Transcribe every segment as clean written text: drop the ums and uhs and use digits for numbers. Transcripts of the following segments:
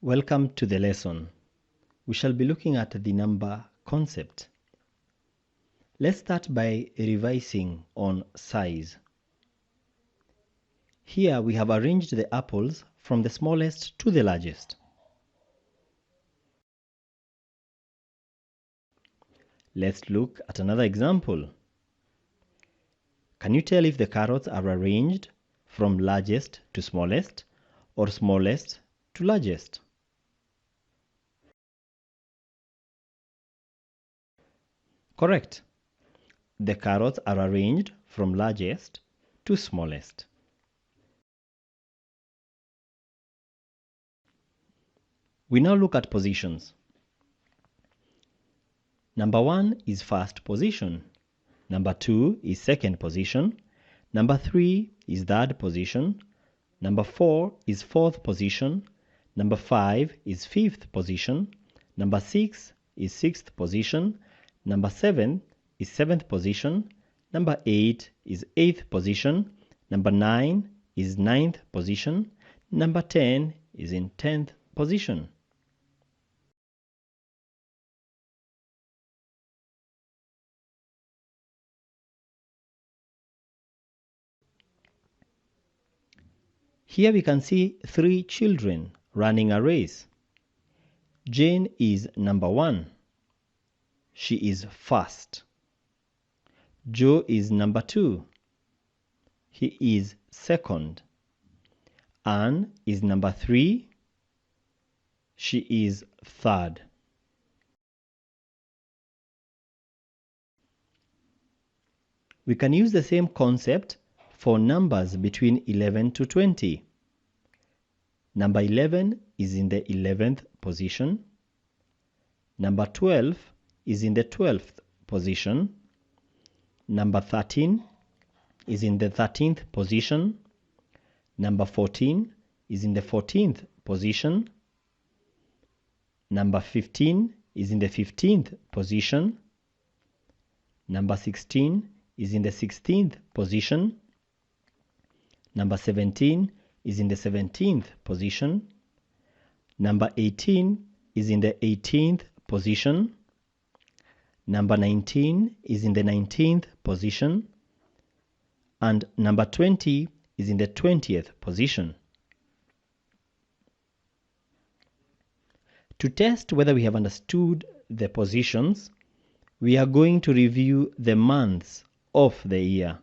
Welcome to the lesson. We shall be looking at the number concept. Let's start by revising on size. Here we have arranged the apples from the smallest to the largest. Let's look at another example. Can you tell if the carrots are arranged from largest to smallest or smallest to largest? Correct. The carrots are arranged from largest to smallest. We now look at positions. Number 1 is first position. Number 2 is second position. Number 3 is third position. Number 4 is fourth position. Number 5 is fifth position. Number 6 is sixth position. Number 7 is seventh position. Number 8 is eighth position. Number 9 is ninth position. Number 10 is in 10th position. Here we can see 3 children running a race. Jane is number 1. She is first. Joe is number 2. He is second. Anne is number 3. She is third. We can use the same concept for numbers between 11 to 20. Number 11 is in the 11th position. Number 12 is in the 12th position. Number 13 is in the 13th position. Number 14 is in the 14th position. Number 15 is in the 15th position. Number 16 is in the 16th position. Number 17 is in the 17th position. Number 18 is in the 18th position. Number 19 is in the 19th position. And number 20 is in the 20th position. To test whether we have understood the positions, we are going to review the months of the year.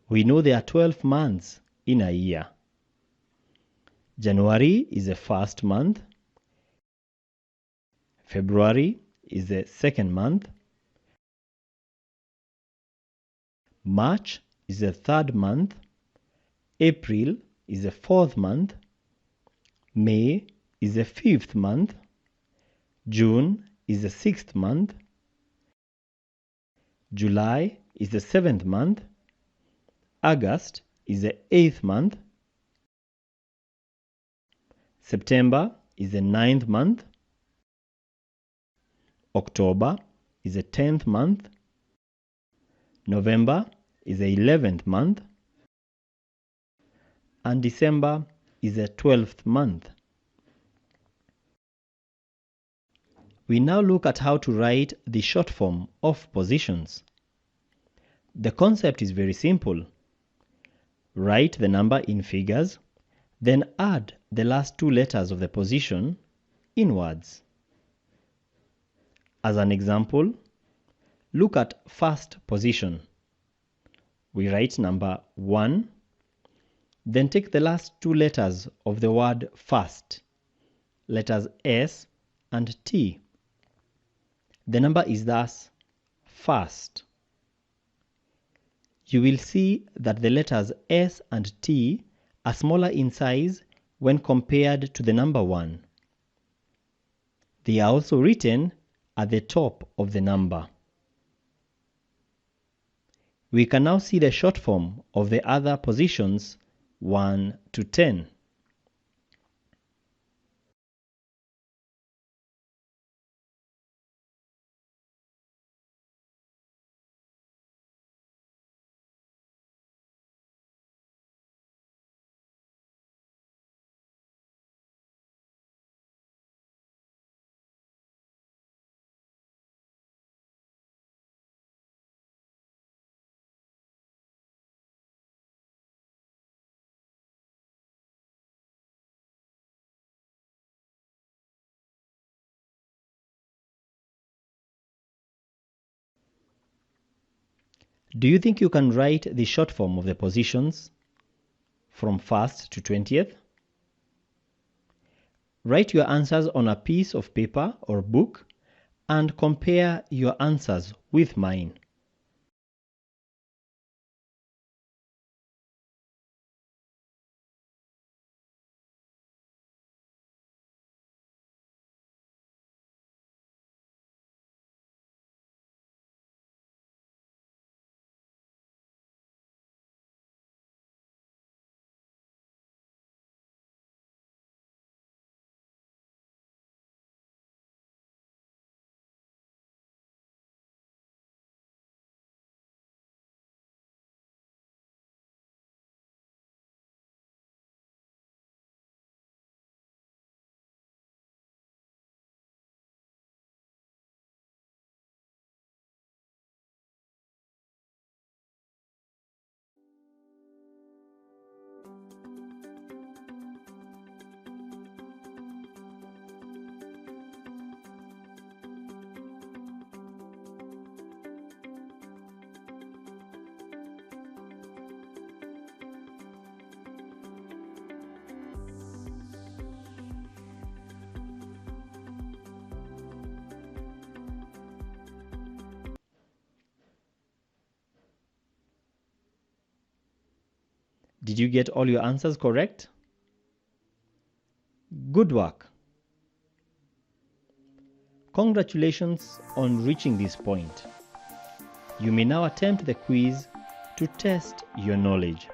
We know there are 12 months in a year. January is the first month. February is the second month. March is the third month. April is the fourth month. May is the fifth month. June is the sixth month. July is the seventh month. August is the eighth month. September is the ninth month. October is the 10th month. November is the 11th month. And December is the 12th month. We now look at how to write the short form of positions. The concept is very simple. Write the number in figures, then add the last 2 letters of the position in words. As an example, look at first position. We write number 1, then take the last 2 letters of the word first, letters S and T. The number is thus first. You will see that the letters S and T are smaller in size when compared to the number 1. They are also written at the top of the number. We can now see the short form of the other positions 1 to 10. Do you think you can write the short form of the positions from 1st to 20th? Write your answers on a piece of paper or book and compare your answers with mine. Did you get all your answers correct? Good work! Congratulations on reaching this point. You may now attempt the quiz to test your knowledge.